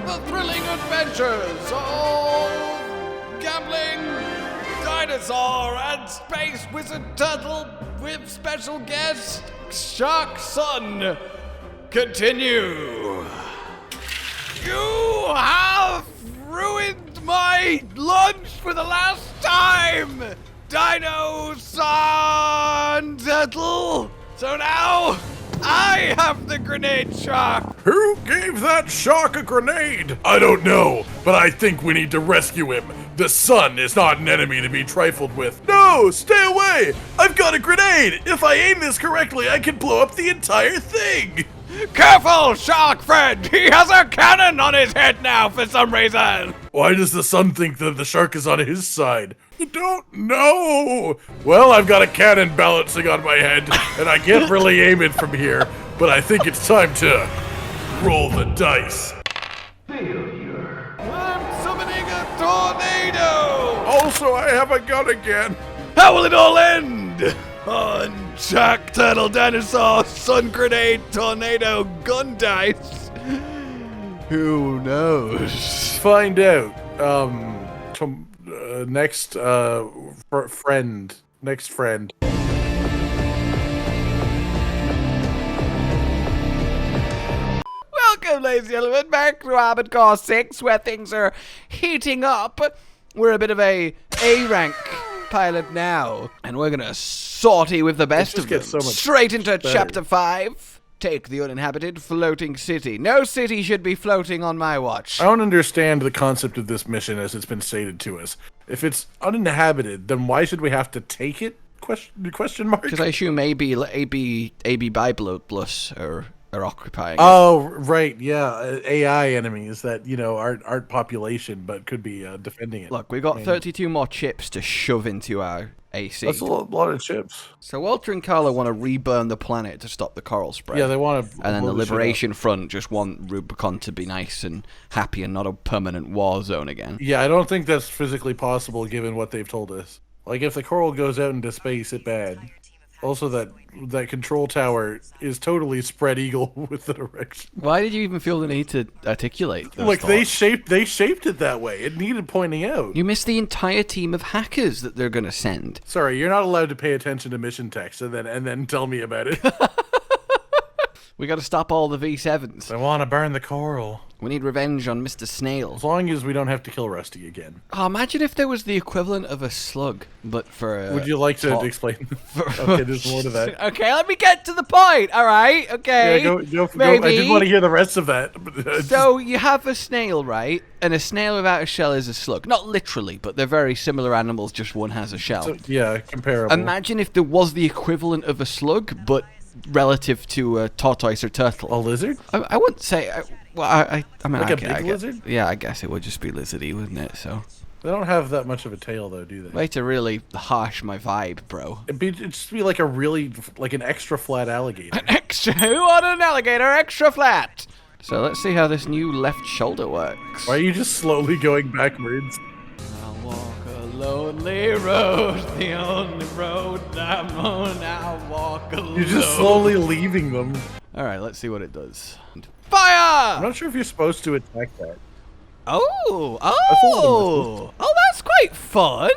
the thrilling adventures of gambling dinosaur and space wizard turtle with special guest Shark Son continue. You have ruined my lunch for the last time, Dino Son Turtle. So now I have the grenade shark. Who gave that shark a grenade? I don't know, but I think we need to rescue him. The sun is not an enemy to be trifled with. No, stay away! I've got a grenade! If I aim this correctly, I can blow up the entire thing! Careful, shark friend! He has a cannon on his head now for some reason! Why does the sun think that the shark is on his side? I don't know! Well, I've got a cannon balancing on my head, and I can't really aim it from here, but I think it's time to roll the dice. Failure. I'm summoning a tornado! Also, I have a gun again. How will it all end? On Shark Turtle Dinosaur Sun Grenade Tornado Gun Dice? Who knows? Find out. Next friend. Next friend. Welcome, ladies and gentlemen, back to Armored Core 6, where things are heating up. We're a bit of a A-rank pilot now, and we're gonna sortie with the best of them. Straight into Chapter 5. Take the uninhabited floating city. No city should be floating on my watch. I don't understand the concept of this mission as it's been stated to us. If it's uninhabited, then why should we have to take it? Question mark? Because I assume AB Bibelus are occupying it. Oh, right, yeah. AI enemies that, you know, aren't population, but could be defending it. Look, we've got 32 more chips to shove into our AC. That's a lot of chips. So Walter and Carlo want to reburn the planet to stop the coral spread. Yeah, they want to. And then the Liberation Front just want Rubicon to be nice and happy and not a permanent war zone again. Yeah, I don't think that's physically possible given what they've told us. Like, if the coral goes out into space, it's bad. Also, that control tower is totally spread eagle with the direction. Why did you even feel the need to articulate those Like, thoughts? they shaped it that way. It needed pointing out. You missed the entire team of hackers that they're gonna send. Sorry, you're not allowed to pay attention to mission text and then tell me about it. We gotta stop all the V7s. I want to burn the coral. We need revenge on Mr. Snail. As long as we don't have to kill Rusty again. Oh, imagine if there was the equivalent of a slug, but for a Would you like to explain? Okay, there's more to that. Okay, let me get to the point, alright? Okay. Yeah, go. I didn't want to hear the rest of that. So, you have a snail, right? And a snail without a shell is a slug. Not literally, but they're very similar animals, just one has a shell. So, yeah, comparable. Imagine if there was the equivalent of a slug, but relative to a tortoise or turtle. A lizard? I wouldn't say... I mean, like a big lizard? Yeah, I guess it would just be lizardy, wouldn't it? So they don't have that much of a tail, though, do they? Way to really harsh my vibe, bro. It'd just be like an extra flat alligator. An extra? Who on an alligator extra flat? So let's see how this new left shoulder works. Why are you just slowly going backwards? I'll walk a lonely road, the only road I'm on. I'll walk alone. You're just slowly leaving them. All right, let's see what it does. Fire! I'm not sure if you're supposed to attack that. Oh, that's quite fun.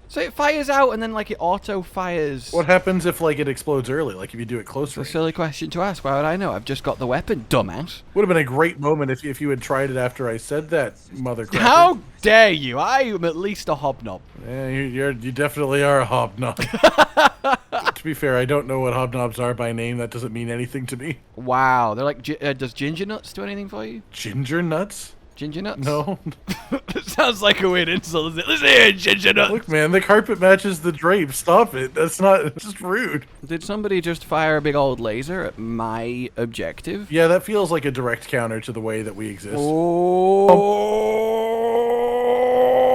So it fires out and then like it auto fires. What happens if like it explodes early? Like if you do it close It's a range? silly question to ask. Why would I know? I've just got the weapon, dumbass. Would have been a great moment if you had tried it after I said that, mother crapper. How dare you? I am at least a hobnob. Yeah, you definitely are a hobnob. To be fair, I don't know what hobnobs are by name. That doesn't mean anything to me. Wow, they're like, does ginger nuts do anything for you? Ginger nuts? Ginger nuts? No. It sounds like a weird insult, isn't it? Listen here, ginger nuts. Look, man, the carpet matches the drape. Stop it. That's not just rude. Did somebody just fire a big old laser at my objective? Yeah, that feels like a direct counter to the way that we exist. Oh.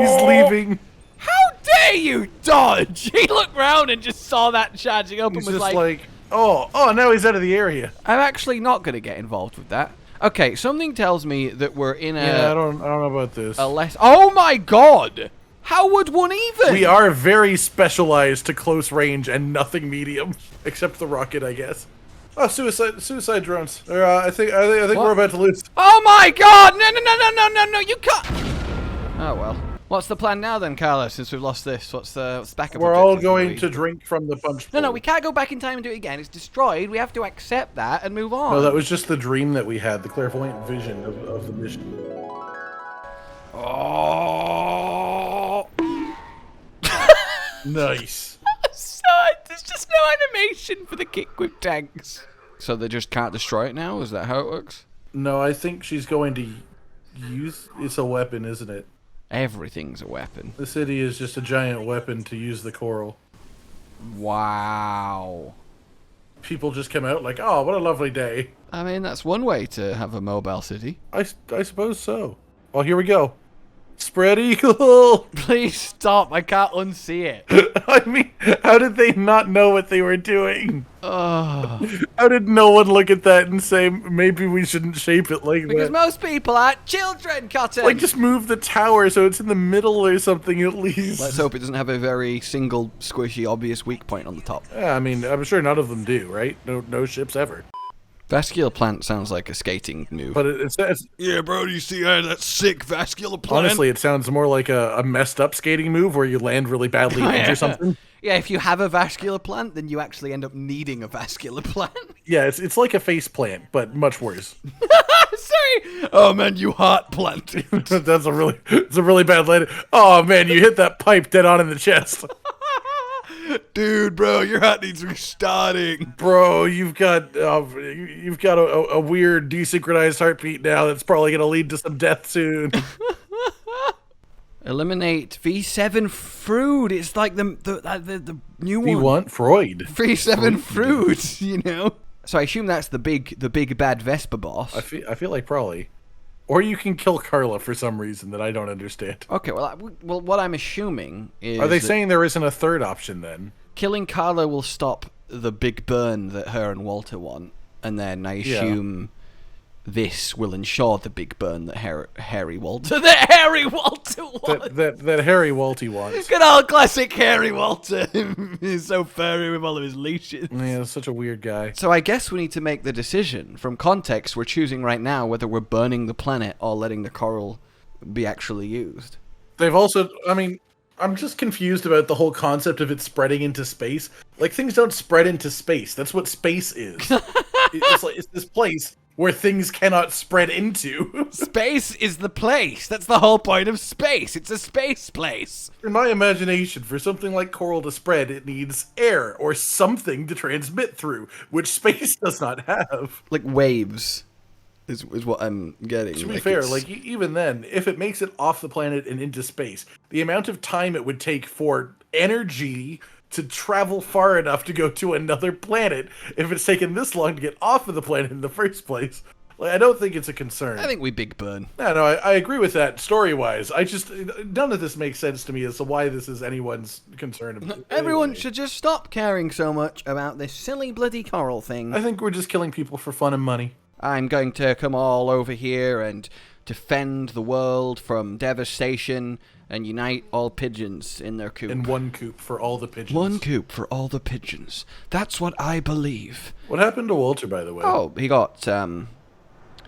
He's leaving. How dare you dodge? He looked round and just saw that charging up and was just like, oh, now he's out of the area. I'm actually not going to get involved with that. Okay, something tells me that we're in a... Yeah, I don't know about this. Oh my god! How would one even? We are very specialized to close range and nothing medium. Except the rocket, I guess. Oh, suicide drones. I think we're about to lose. Oh my God! No! You can't. Oh well. What's the plan now then, Carla? Since we've lost this, what's the backup? We're all going to drink from the punch bowl. No, we can't go back in time and do it again. It's destroyed. We have to accept that and move on. No, that was just the dream that we had, the clairvoyant vision of the mission. Oh. Nice. So, there's just no animation for the kick with tanks. So they just can't destroy it now? Is that how it works? No, I think she's going to use... It's a weapon, isn't it? Everything's a weapon. The city is just a giant weapon to use the coral. Wow. People just come out like, oh, what a lovely day. I mean, that's one way to have a mobile city. I suppose so. Oh, here we go. Spread eagle! Please stop, I can't unsee it. I mean, how did they not know what they were doing? Oh. How did no one look at that and say, maybe we shouldn't shape it like that? Because most people aren't children, Cotton! Like, just move the tower so it's in the middle or something at least. Let's hope it doesn't have a very single, squishy, obvious weak point on the top. Yeah, I mean, I'm sure none of them do, right? No ships ever. Vascular plant sounds like a skating move. But it's yeah, bro, do you see that sick vascular plant? Honestly, it sounds more like a messed up skating move where you land really badly or something. Yeah, if you have a vascular plant, then you actually end up needing a vascular plant. Yeah, it's like a face plant, but much worse. Sorry. Oh man, you heart plant. It's a really bad landing. Oh man, you hit that pipe dead on in the chest. Dude, bro, your heart needs restarting. Bro, you've got a weird desynchronized heartbeat now that's probably gonna lead to some death soon. Eliminate V7 fruit. It's like the new one. V1 Freud. V7 fruit. You know. So I assume that's the big bad Vesper boss. I feel like probably. Or you can kill Carla for some reason that I don't understand. Okay, well, what I'm assuming is... Are they saying there isn't a third option then? Killing Carla will stop the big burn that her and Walter want, and then I assume this will ensure the big burn that Harry Walter wants. That Harry Walty wants. Good old classic Harry Walter. He's so furry with all of his leashes. Yeah, such a weird guy. So I guess we need to make the decision. From context, we're choosing right now whether we're burning the planet or letting the coral be actually used. They've also, I mean, I'm just confused about the whole concept of it spreading into space. Like, things don't spread into space. That's what space is. It's this place where things cannot spread into. Space is the place. That's the whole point of space. It's a space place. In my imagination, for something like coral to spread, it needs air or something to transmit through, which space does not have. Like waves is what I'm getting. To be fair, like even then, if it makes it off the planet and into space, the amount of time it would take for energy to travel far enough to go to another planet, if it's taken this long to get off of the planet in the first place, like, I don't think it's a concern. I think we big burn. No, I agree with that story-wise. None of this makes sense to me as to why this is anyone's concern. Everyone should just stop caring so much about this silly bloody coral thing. I think we're just killing people for fun and money. I'm going to come all over here and defend the world from devastation and unite all pigeons in their coop. In one coop for all the pigeons. One coop for all the pigeons. That's what I believe. What happened to Walter, by the way? Oh, he got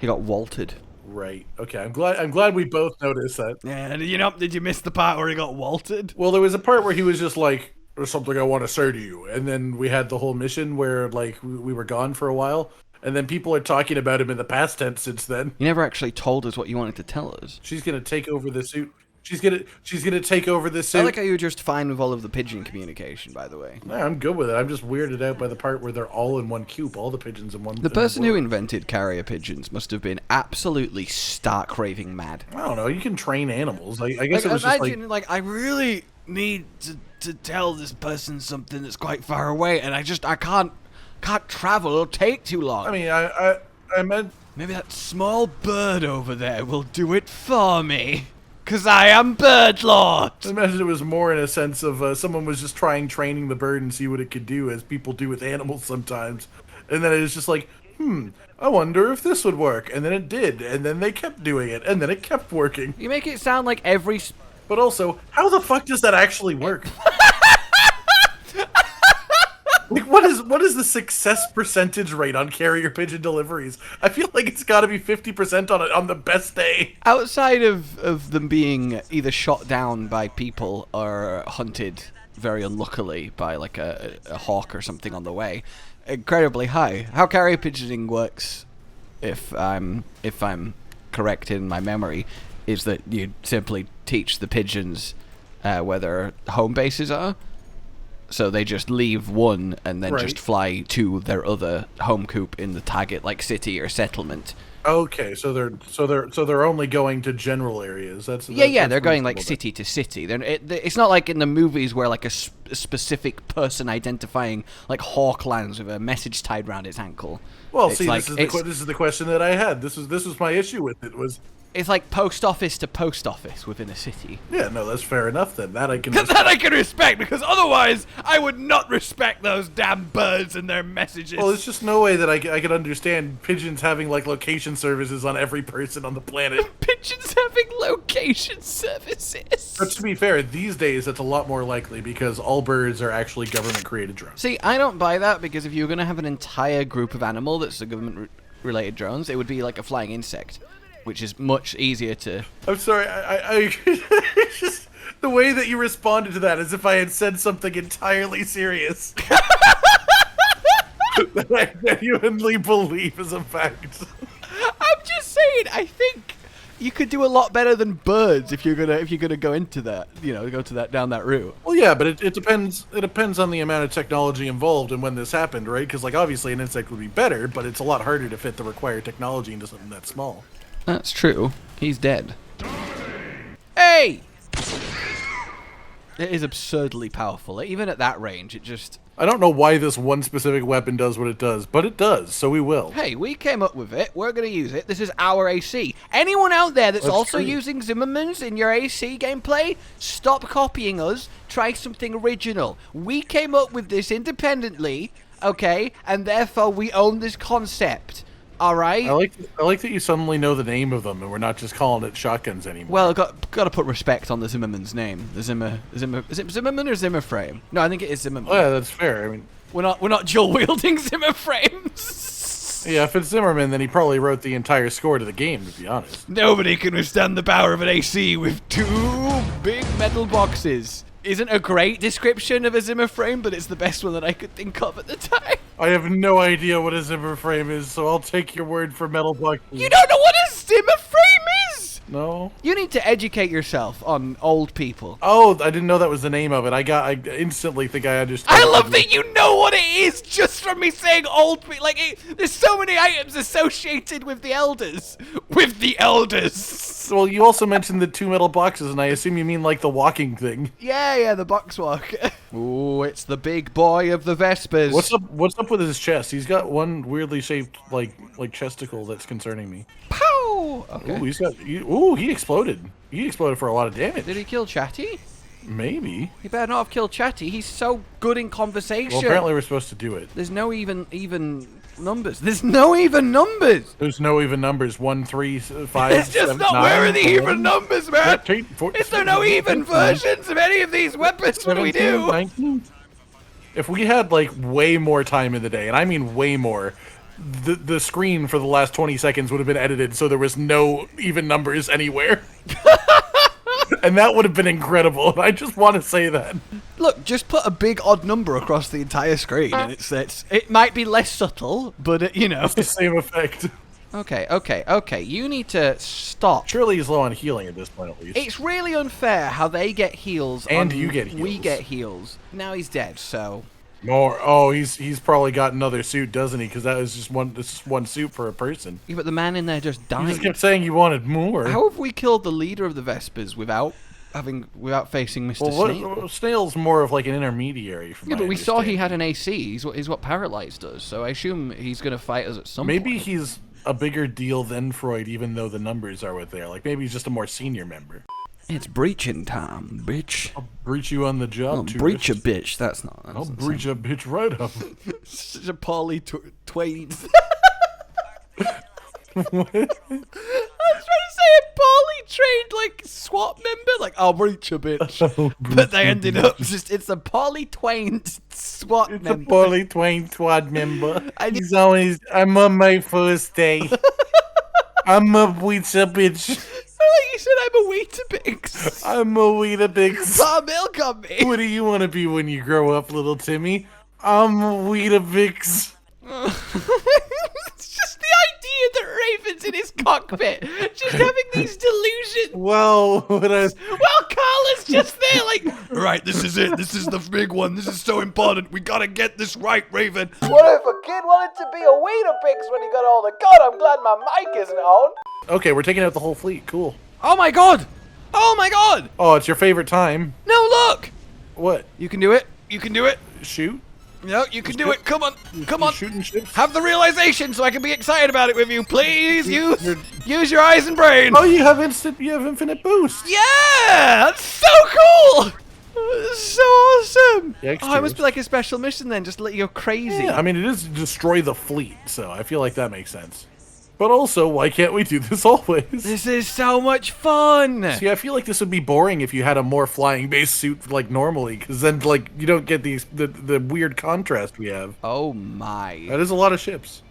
walted. Right. Okay. I'm glad we both noticed that. Yeah. Did you miss the part where he got walted? Well, there was a part where he was just like, "There's something I want to say to you," and then we had the whole mission where like we were gone for a while. And then people are talking about him in the past tense since then. You never actually told us what you wanted to tell us. She's gonna take over the suit. She's gonna take over the suit. I like how you were just fine with all of the pigeon communication, by the way. No, I'm good with it. I'm just weirded out by the part where they're all in one coop, all the pigeons in one. The person who invented carrier pigeons must have been absolutely stark raving mad. I don't know. You can train animals. I guess it was just like I really need to tell this person something that's quite far away, and I can't travel. It'll take too long. I mean, I meant maybe that small bird over there will do it for me. Because I am Bird Lord. I imagine it was more in a sense of someone was just training the bird and see what it could do, as people do with animals sometimes. And then it was just like, I wonder if this would work. And then it did. And then they kept doing it. And then it kept working. You make it sound like every... But also, how the fuck does that actually work? Like, what is the success percentage rate on carrier pigeon deliveries? I feel like it's got to be 50% on the best day. Outside of them being either shot down by people or hunted very unluckily by like a hawk or something on the way, incredibly high. How carrier pigeoning works, if I'm correct in my memory, is that you simply teach the pigeons where their home bases are. So they just leave one and then just fly to their other home coop in the target like city or settlement. Okay, so they're only going to general areas. They're going like city to city. It's not like in the movies where like a specific person identifying like hawk lands with a message tied around its ankle. Well, this is the question that I had. This was my issue with it was. It's like post office to post office within a city. Yeah, no, that's fair enough then. That I can That I can respect, because otherwise I would not respect those damn birds and their messages. Well, there's just no way that I could understand pigeons having like location services on every person on the planet. Pigeons having location services. But to be fair, these days that's a lot more likely because all birds are actually government-created drones. See, I don't buy that, because if you were going to have an entire group of animal that's the government-related drones, it would be like a flying insect, which is much easier to... I'm sorry, I just... The way that you responded to that as if I had said something entirely serious. That I genuinely believe is a fact. I'm just saying, I think you could do a lot better than birds if you're gonna go into that, down that route. Well, yeah, but it depends. It depends on the amount of technology involved and when this happened, right? Because like obviously an insect would be better, but it's a lot harder to fit the required technology into something that small. That's true. He's dead. Hey! It is absurdly powerful. Even at that range, it just... I don't know why this one specific weapon does what it does, but it does, so we will. Hey, we came up with it. We're going to use it. This is our AC. Anyone out there that's also using Zimmermans in your AC gameplay, stop copying us. Try something original. We came up with this independently, okay? And therefore, we own this concept. All right. I like that you suddenly know the name of them, and we're not just calling it shotguns anymore. Well, got to put respect on the Zimmerman's name. The Zimmer. Is it Zimmerman or Zimmerframe? No, I think it is Zimmerman. Oh, yeah, that's fair. I mean, we're not dual wielding Zimmer frames. Yeah, if it's Zimmerman, then he probably wrote the entire score to the game. To be honest, nobody can withstand the power of an AC with two big metal boxes. Isn't a great description of a Zimmer frame, but it's the best one that I could think of at the time. I have no idea what a Zimmer frame is, so I'll take your word for metal boxes. You don't know what a Zimmer frame is? No. You need to educate yourself on old people. Oh, I didn't know that was the name of it. I instantly think I understand. I love that you know what it is just from me saying old people. Like, there's so many items associated with the elders. With the elders. Well, you also mentioned the two metal boxes, and I assume you mean like the walking thing. Yeah, the box walk. Ooh, it's the big boy of the Vespers. What's up with his chest? He's got one weirdly shaped like chesticle that's concerning me. Pow! Okay. Ooh, he exploded. He exploded for a lot of damage. Did he kill Chatty? Maybe. He better not have killed Chatty. He's so good in conversation. Well, apparently we're supposed to do it. There's no even numbers. There's no even numbers. There's no even numbers. 1, 3, 5. It's just 7, not 9, where are the even numbers, man? 13, 14, Is there no even versions of any of these weapons? 17, What do we do? 19? If we had like way more time in the day, and I mean way more, the screen for the last 20 seconds would have been edited so there was no even numbers anywhere. And that would have been incredible. I just want to say that. Look, just put a big odd number across the entire screen, and it might be less subtle, but it's the same effect. Okay. You need to stop. Surely he's low on healing at this point, at least. It's really unfair how they get heals and you get heals. We get heals. Now he's dead, so. More. Oh, he's probably got another suit, doesn't he? Because that was just one suit for a person. Yeah, but the man in there just died. You just kept saying you wanted more. How have we killed the leader of the Vespers without facing Mr. Snail? Snail's more of like an intermediary. From but we saw he had an AC. He's what Paralyzed does. So I assume he's going to fight us at some point. Maybe he's a bigger deal than Freud, even though the numbers are what they are. Like maybe he's just a more senior member. It's breaching time, bitch. I'll breach you on the job, I'll breach a bitch. That's not. I'll breach a bitch right up. Such a Polly Twain. What? I was trying to say a poorly trained, like, SWAT member. Like, I'll reach a bitch. But they ended up it's a poorly twained SWAT member. It's a poorly twained SWAT member. He's always, I'm on my first day. I'm a Weetabix. You said I'm a Weetabix. I'm a Weetabix. Pour milk on me. What do you want to be when you grow up, little Timmy? I'm a Weetabix. It's just the idea that Raven's in his cockpit, just having these delusions. Well, Carl is just there like, right, this is it. This is the big one. This is so important. We gotta get this right, Raven. What if a kid wanted to be a Weetabix when he got older? God, I'm glad my mic isn't on. okay, we're taking out the whole fleet. Cool. Oh my god! Oh my god! Oh, it's your favorite time. No, look! What? You can do it. You can do it. Shoot? No, you can do it. Come on. Come on. Shooting ships? Have the realization so I can be excited about it with you. Please use your eyes and brain. Oh, you have infinite boost. Yeah! That's so cool! So awesome! Yeah, Oh, it must be like a special mission then, just let you go crazy. Yeah, I mean, it is to destroy the fleet, so I feel like that makes sense. But also, why can't we do this always? This is so much fun! See, I feel like this would be boring if you had a more flying-based suit, like, normally, because then, like, you don't get the weird contrast we have. Oh my. That is a lot of ships.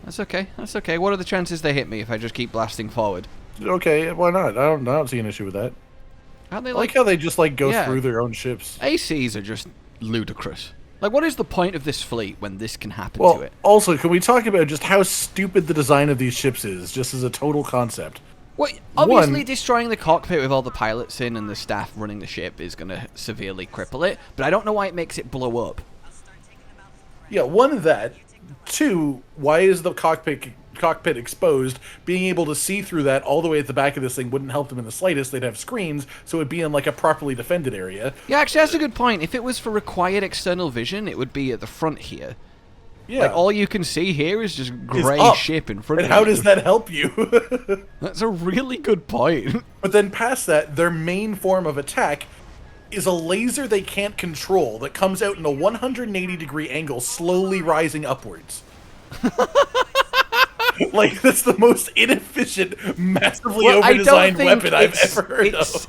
That's okay, that's okay. What are the chances they hit me if I just keep blasting forward? Okay, why not? I don't see an issue with that. Aren't they I like how they just, like, go Yeah. through their own ships. ACs are just ludicrous. Like, what is the point of this fleet when this can happen to Well, it? also, can we talk about just how stupid the design of these ships is, just as a total concept? Well, obviously destroying the cockpit with all the pilots in and the staff running the ship is going to severely cripple it, but I don't know why it makes it blow up. Yeah, one, that. Two, why is the cockpit exposed? Being able to see through that all the way at the back of this thing wouldn't help them in the slightest. They'd have screens, so it'd be in like a properly defended area. Yeah, actually, that's a good point. If it was for required external vision, it would be at the front here. Yeah. Like, all you can see here is just grey up. ship in front And of you. how does that help you? That's a really good point. But then past that, their main form of attack is a laser they can't control that comes out in a 180-degree angle, slowly rising upwards. Like, that's the most inefficient, massively over-designed weapon I've ever heard of.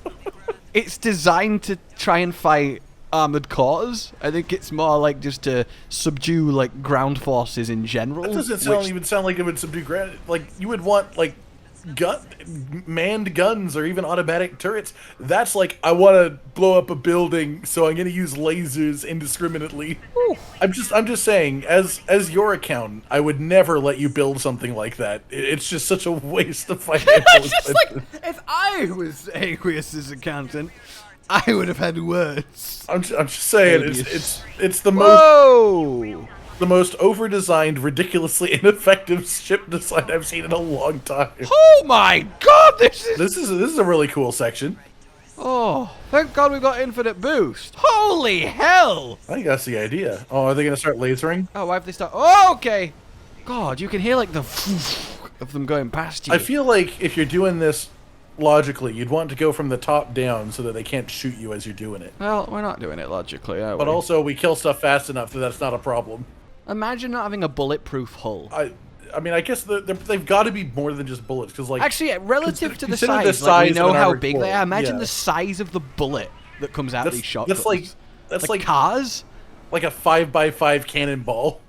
It's designed to try and fight armored cores. I think it's more like just to subdue, like, ground forces in general. That doesn't even sound like it would subdue ground. Like, you would want, like, manned guns or even automatic turrets. That's like, I want to blow up a building, so I'm going to use lasers indiscriminately. Ooh. I'm just saying, as your accountant, I would never let you build something like that. It's just such a waste of financial. Just like, if I was Aqueous' accountant, I would have had words. I'm just saying, it's the most over-designed, ridiculously ineffective ship design I've seen in a long time. Oh my god, this is a really cool section. Oh, thank god we've got infinite boost. Holy hell! I think that's the idea. Oh, are they gonna start lasering? Oh, why have they started? Oh, okay. God, you can hear like the of them going past you. I feel like if you're doing this logically, you'd want to go from the top down so that they can't shoot you as you're doing it. Well, we're not doing it logically, are we? But also, we kill stuff fast enough that that's not a problem. Imagine not having a bulletproof hull. I mean, I guess they've got to be more than just bullets, because like actually, relative to the consider size, like, we know how big core. they are. Imagine Yeah. the size of the bullet that comes out of these shotguns. That's like cars. Like a 5x5 cannonball.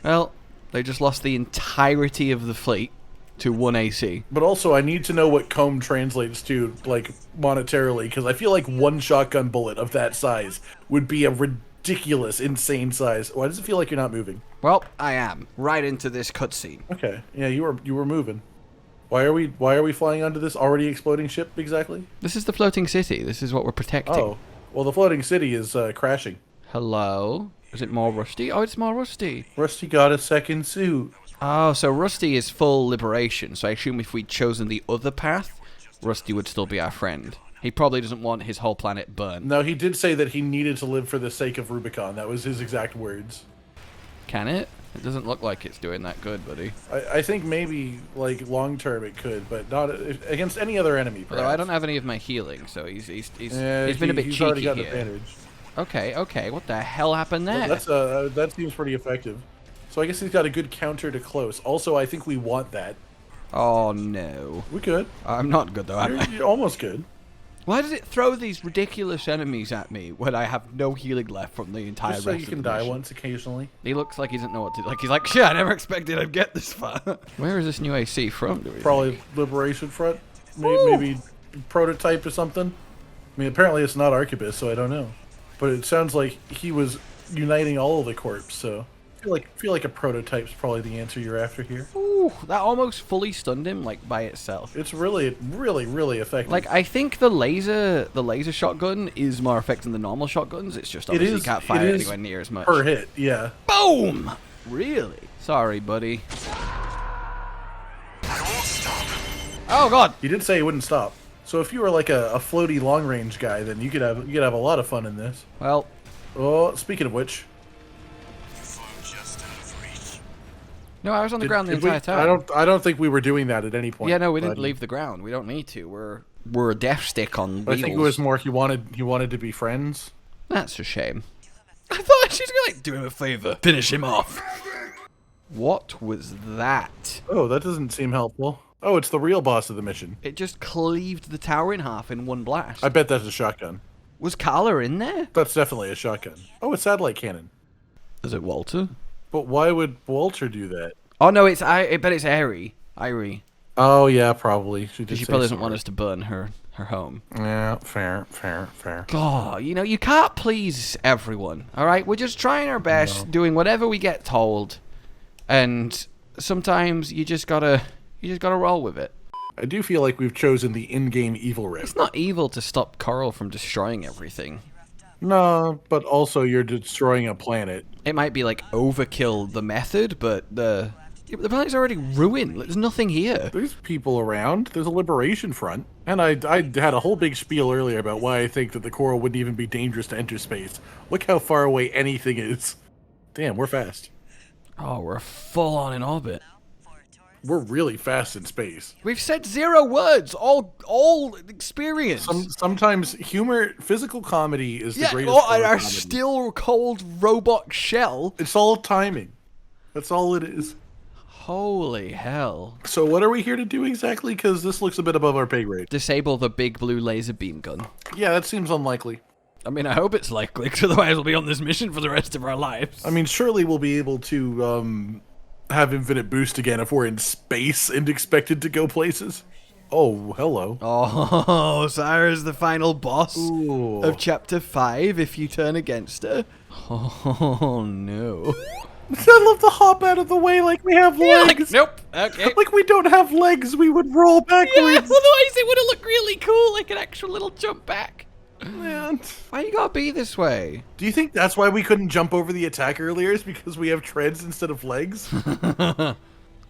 Well, they just lost the entirety of the fleet to 1 AC. But also, I need to know what comb translates to, like, monetarily, because I feel like one shotgun bullet of that size would be a ridiculous, insane size. Why does it feel like you're not moving? Well, I am right into this cutscene. Okay, yeah, you were moving. Why are we flying onto this already exploding ship exactly? This is the floating city. This is what we're protecting. Oh, well, the floating city is crashing. Hello? Is it more Rusty? Oh, it's more Rusty. Rusty got a second suit. Oh, so Rusty is full liberation. So I assume if we'd chosen the other path, Rusty would still be our friend. He probably doesn't want his whole planet burned. No, he did say that he needed to live for the sake of Rubicon. That was his exact words. Can it? It doesn't look like it's doing that good, buddy. I think maybe, like, long term it could, but not against any other enemy, perhaps. Although I don't have any of my healing, so he's been a bit he's cheeky already got here. an advantage. Okay, what the hell happened there? Well, that seems pretty effective. So I guess he's got a good counter to close. Also, I think we want that. Oh, no. We could. I'm not good, though, am I? You're almost good. Why does it throw these ridiculous enemies at me when I have no healing left from the entire Just so rest you of can the die mission? once occasionally. He looks like he doesn't know what to do. Like, he's like, shit, I never expected I'd get this far. Where is this new AC from? Probably Liberation Front. Maybe prototype or something. I mean, apparently it's not Arquebus, so I don't know. But it sounds like he was uniting all of the corps, so... I feel like a prototype's probably the answer you're after here. Ooh, that almost fully stunned him, like, by itself. It's really, really, really effective. Like, I think the laser shotgun is more effective than the normal shotguns. It's just obviously you can't fire anywhere near as much. Per hit, yeah. Boom! Really? Sorry, buddy. I won't stop. Oh, God. He did say he wouldn't stop. So if you were like a floaty long-range guy, then you could have a lot of fun in this. Well. Oh, speaking of which... No, I was on the ground the entire time. I don't think we were doing that at any point. Yeah, no, we didn't leave the ground. We don't need to. We're a death stick on wheels. I think it was more he wanted to be friends. That's a shame. I thought she was gonna like do him a favor, finish him off. What was that? Oh, that doesn't seem helpful. Oh, it's the real boss of the mission. It just cleaved the tower in half in one blast. I bet that's a shotgun. Was Carla in there? That's definitely a shotgun. Oh, it's satellite cannon. Is it Walter? But why would Walter do that? Oh no, I bet it's Ayre. Ayre. Oh yeah, probably. She probably doesn't want us to burn her home. Yeah, fair. God, you know, you can't please everyone, alright? We're just trying our best, doing whatever we get told. And sometimes you just gotta roll with it. I do feel like we've chosen the in-game evil route. It's not evil to stop Coral from destroying everything. No, but also you're destroying a planet. It might be like overkill the method, but the planet's already ruined. There's nothing here. There's people around. There's a liberation front. And I had a whole big spiel earlier about why I think that the coral wouldn't even be dangerous to enter space. Look how far away anything is. Damn, we're fast. Oh, we're full on in orbit. We're really fast in space. We've said 0 words, all experience. Sometimes humor, physical comedy is the greatest. Oh, and our still cold robot shell. It's all timing. That's all it is. Holy hell. So what are we here to do exactly? Because this looks a bit above our pay grade. Disable the big blue laser beam gun. Yeah, that seems unlikely. I mean, I hope it's likely, because otherwise we'll be on this mission for the rest of our lives. I mean, surely we'll be able to have infinite boost again if we're in space and expected to go places. Oh, hello. Oh, Sarah's the final boss of Chapter 5 if you turn against her. Oh, no. I love to hop out of the way like we have legs. Like, nope. Okay. Like we don't have legs, we would roll backwards. Yeah, otherwise it would have looked really cool, like an actual little jump back. Man. Why you gotta be this way? Do you think that's why we couldn't jump over the attack earlier? Is because we have treads instead of legs?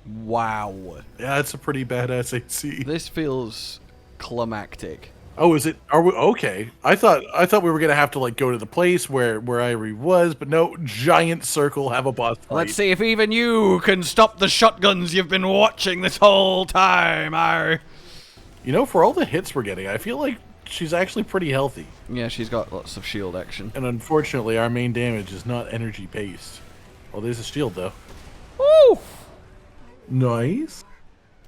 Wow. Yeah, it's a pretty badass AC. This feels climactic. Oh, is it? Are we okay? I thought we were gonna have to like go to the place where Ayre was, but no, giant circle, have a boss fight. Let's see if even you can stop the shotguns you've been watching this whole time, Ayre. You know, for all the hits we're getting, I feel like she's actually pretty healthy. Yeah, she's got lots of shield action. And unfortunately, our main damage is not energy based. Oh, there's a shield though. Woo! Nice.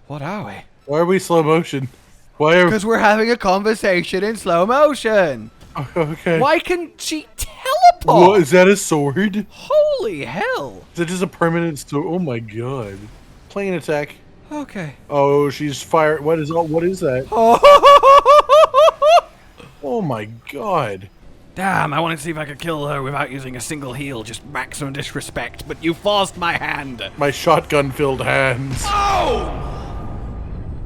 What are we? Why are we slow motion? Why are? Because we're having a conversation in slow motion. Okay. Why can she teleport? What is that? A sword? Holy hell! Is it just a permanent sword? Oh my god. Plane attack. Okay. Oh, she's fired. What is that? Oh my god. Damn, I wanted to see if I could kill her without using a single heal, just maximum disrespect, but you forced my hand. My shotgun-filled hands. Oh!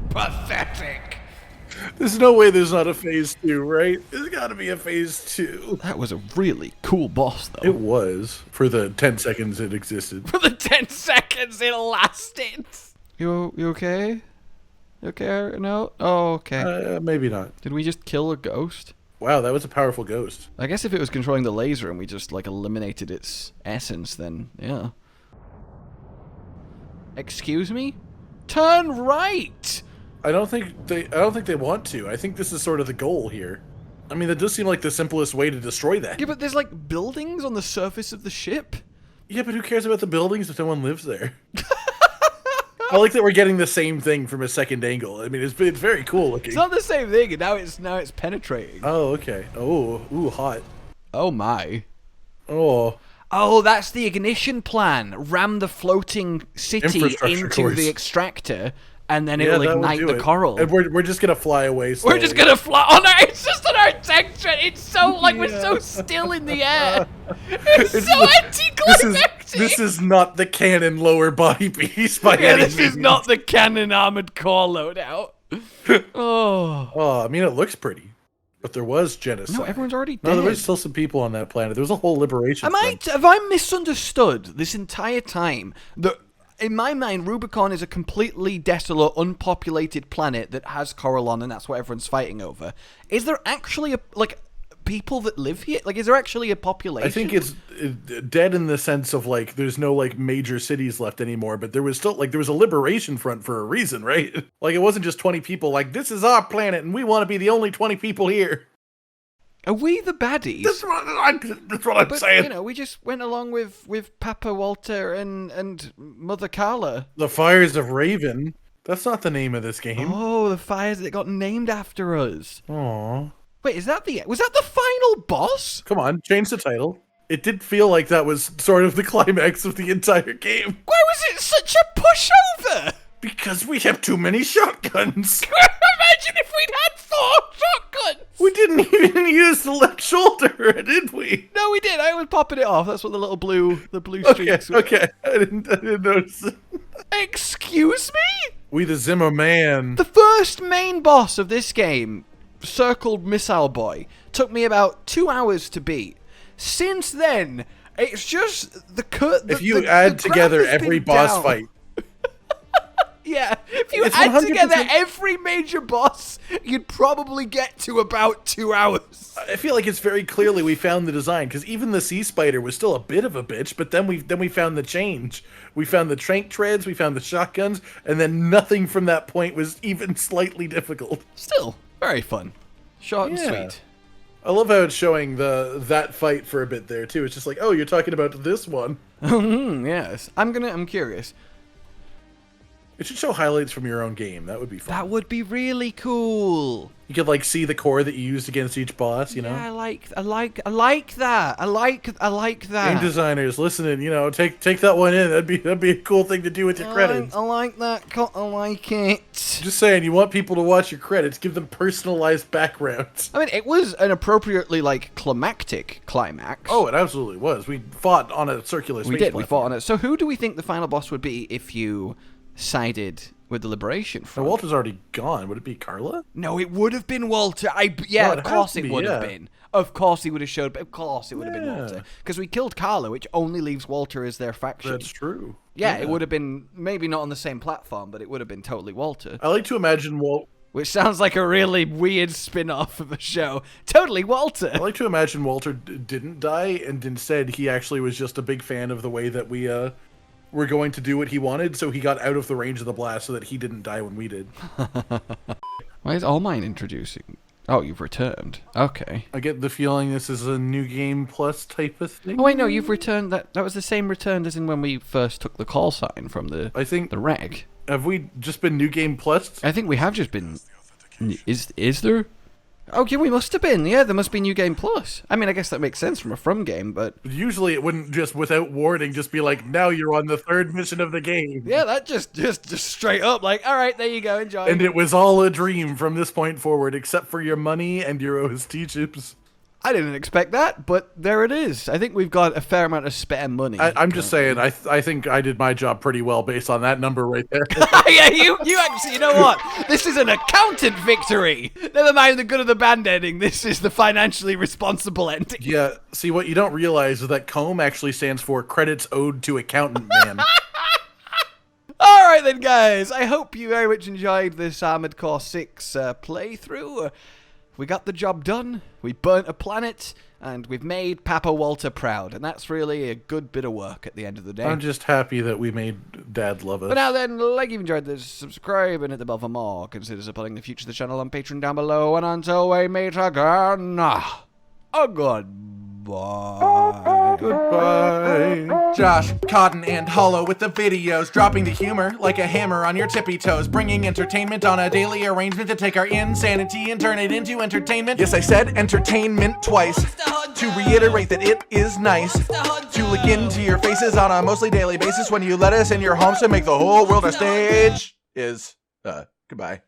Pathetic. There's no way there's not a phase 2, right? There's gotta be a phase 2. That was a really cool boss, though. It was, for the 10 seconds it existed. For the 10 seconds it lasted. You okay? You okay? No? Oh, okay. Maybe not. Did we just kill a ghost? Wow, that was a powerful ghost. I guess if it was controlling the laser and we just, like, eliminated its essence, then, yeah. Excuse me? Turn right! I don't think they want to. I think this is sort of the goal here. I mean, that does seem like the simplest way to destroy that. Yeah, but there's, like, buildings on the surface of the ship. Yeah, but who cares about the buildings if no one lives there? I like that we're getting the same thing from a second angle. I mean, it's very cool looking. It's not the same thing, and now it's penetrating. Oh, okay. Oh, ooh, hot. Oh my. Oh. Oh, that's the ignition plan. Ram the floating city into the extractor, and then it'll ignite the coral. And we're just gonna fly away slowly. We're just gonna fly. Oh no, it's just an architecture. It's so like we're so still in the air. It's so anticlimactic. This is not the cannon lower body piece by any means. This is not the cannon armored core loadout. Oh, I mean, it looks pretty. But there was genocide. No, everyone's already dead. No, there was still some people on that planet. There was a whole liberation. Have I misunderstood this entire time that, in my mind, Rubicon is a completely desolate, unpopulated planet that has coral on, and that's what everyone's fighting over? Is there actually people that live here? Like, is there actually a population? I think it's dead in the sense of like there's no like major cities left anymore, but there was still there was a liberation front for a reason, right? Like it wasn't just 20 people like this is our planet and we want to be the only 20 people here. Are we the baddies? That's what I'm saying. You know, we just went along with Papa Walter and Mother Carla. The Fires of Raven. That's not the name of this game. Oh, the fires that got named after us. Aww. Wait, was that the final boss? Come on, change the title. It did feel like that was sort of the climax of the entire game. Why was it such a pushover? Because we have too many shotguns. Imagine if we'd had 4 shotguns. We didn't even use the left shoulder, did we? No, we did. I was popping it off. That's what the blue streaks were. Okay. I didn't notice it. Excuse me? We the Zimmerman. The first main boss of this game, Circled Missile Boy, took me about 2 hours to beat. Since then, it's just if you add together every boss fight. Yeah, if you add together every major boss, you'd probably get to about 2 hours. I feel like it's very clearly we found the design, because even the Sea Spider was still a bit of a bitch, but then we found the change. We found the trank treads, we found the shotguns, and then nothing from that point was even slightly difficult. Still, very fun. Short and sweet. I love how it's showing that fight for a bit there, too. It's just like, oh, you're talking about this one. Yes. I'm curious. It should show highlights from your own game. That would be fun. That would be really cool. You could like see the core that you used against each boss, you know? Yeah, I like that. I like that. Game designers, listen, you know, take that one in. That'd be a cool thing to do with your credits. I like that. I like it. Just saying, you want people to watch your credits, give them personalized backgrounds. I mean, it was an appropriately climactic climax. Oh, it absolutely was. We fought on a circular space platform. We fought on it. So who do we think the final boss would be if you sided with the Liberation Front? Well, Walter's already gone. Would it be Carla? No, it would have been Walter. Of course it would have been. Of course he would have showed. Of course it would have been Walter. Because we killed Carla, which only leaves Walter as their faction. That's true. Yeah, it would have been maybe not on the same platform, but it would have been totally Walter. I like to imagine which sounds like a really weird spin-off of a show. Totally Walter. I like to imagine Walter didn't die, and instead he actually was just a big fan of the way that we were going to do what he wanted, so he got out of the range of the blast so that he didn't die when we did. Why is All Mine introducing? Oh, you've returned. Okay. I get the feeling this is a New Game Plus type of thing. Oh wait, no, you've returned. That was the same return as in when we first took the call sign from the reg. Have we just been New Game Plus? I think we have just been. Is there? Oh, yeah, we must have been. Yeah, there must be New Game Plus. I mean, I guess that makes sense from a From game, but usually it wouldn't just without warning just be like, now you're on the 3rd mission of the game. Yeah, that just straight up like, all right, there you go, enjoy. And it was all a dream from this point forward, except for your money and your OST chips. I didn't expect that, but there it is. I think we've got a fair amount of spare money. I'm just saying, I think I did my job pretty well based on that number right there. Yeah, you actually, you know what? This is an accountant victory. Never mind the good of the band ending. This is the financially responsible ending. Yeah, see, what you don't realize is that COME actually stands for Credits Owed to Accountant Man. Alright then, guys. I hope you very much enjoyed this Armored Core 6 playthrough. We got the job done, we burnt a planet, and we've made Papa Walter proud, and that's really a good bit of work at the end of the day. I'm just happy that we made Dad love us. But now then, like you've enjoyed this, subscribe and hit the bell for more. Consider supporting the future of the channel on Patreon down below, and until we meet again, a goodbye. Goodbye. Goodbye. Josh, Cotton, and Hollow with the videos, dropping the humor like a hammer on your tippy toes, bringing entertainment on a daily arrangement to take our insanity and turn it into entertainment. Yes, I said entertainment twice, to reiterate that it is nice to look into your faces on a mostly daily basis when you let us in your homes to make the whole world a stage. Goodbye.